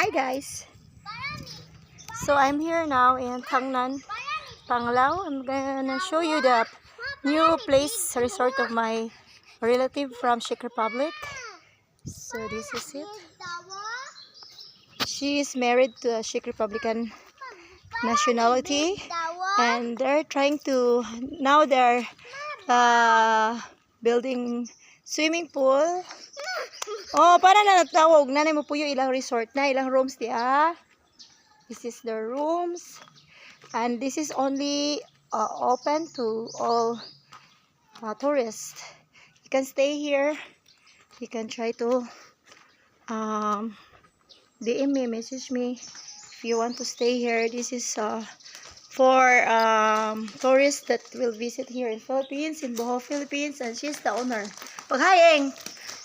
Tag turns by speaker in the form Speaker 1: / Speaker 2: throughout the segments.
Speaker 1: Hi guys. So I'm here now in Tangnan, Panglao. I'm gonna show you the new place resort of my relative from Czech Republic. So this is it. She is married to a Czech Republican nationality, and they're trying to they're building swimming pool. Oh, para na natawag nanay mo po yung ilang resort na ilang rooms diya. This is the rooms, and this is only open to all tourists. You can stay here. You can try to DM me, message me if you want to stay here. This is for tourists that will visit here in Philippines, in Bohol, Philippines, and she's the owner. Paghayeng,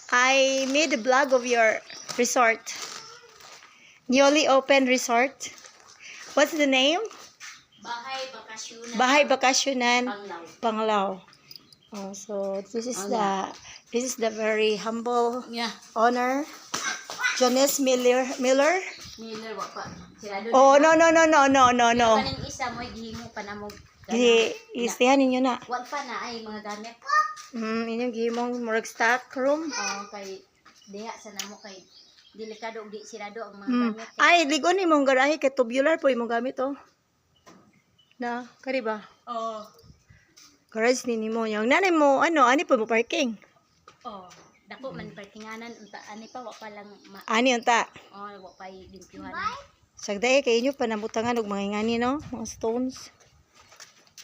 Speaker 1: I made a vlog of your resort. Newly opened resort. What's the name? Bahay Bakasyonan Panglao. Oh, so this is the very humble owner, Janice Miller. Oh, no.
Speaker 2: Kaning isa mo gihimo pa namog.
Speaker 1: Istihan ninyo na.
Speaker 2: Wag pa na ay mga gamit.
Speaker 1: Inyong gihimong murag stock room.
Speaker 2: Oh, kay diha sa namo kay delikado ug di sirado ang mga gamit.
Speaker 1: Ay, ligon ni mong garahe kay tubular po imong gamit oh. Na, kari ba?
Speaker 2: Oh.
Speaker 1: Garage ni nimo yang nanay mo ani pa mo parking.
Speaker 2: Oh, dako man parkinganan unta ani pa wa pa lang
Speaker 1: Ani unta.
Speaker 2: Oh, wa pa limpyuhan.
Speaker 1: Sagday kay inyo panabutangan og mga ngani no, mga stones.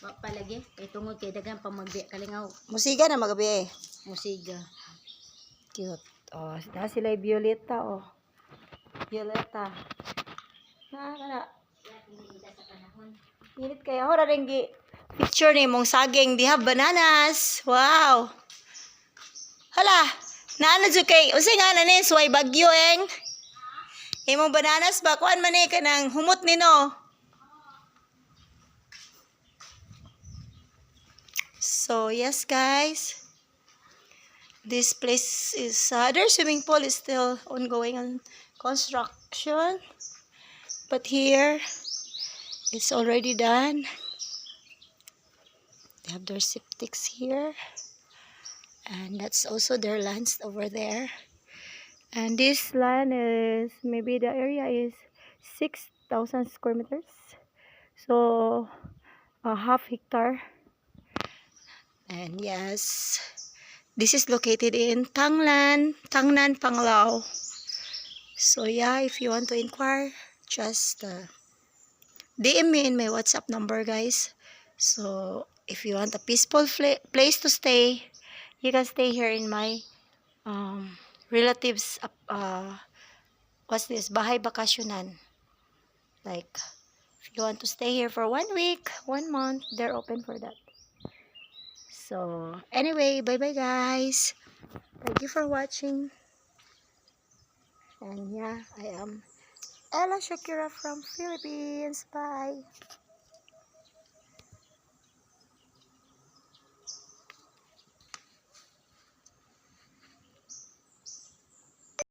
Speaker 2: Wa pa lagi kay tungod kay daghang pamagbi kalingaw.
Speaker 1: Musiga na magabi eh.
Speaker 2: Musiga.
Speaker 1: Cute. Oh, na sila Violeta oh. Violeta. Kana. Init kaya hora ring picture ni mong saging diha bananas. Wow. Hala, naano jud kay unsay nga na ni suway bagyo eng. Imong bananas ba kuan man ni kanang humot ni no. So, yes guys. This place is their swimming pool is still ongoing on construction. But here it's already done. They have their septics here. And that's also their lands over there. And this land is, maybe the area is 6,000 square meters. So, a half hectare. And yes, this is located in Tangnan, Panglao. So yeah, if you want to inquire, just DM me in my WhatsApp number, guys. So if you want a peaceful place to stay, you can stay here in my relatives. What's this? Bahay Bakasyonan. Like, if you want to stay here for 1 week, 1 month, they're open for that. So anyway, bye bye guys. Thank you for watching. And yeah, I am Ella Shakira from Philippines. Bye.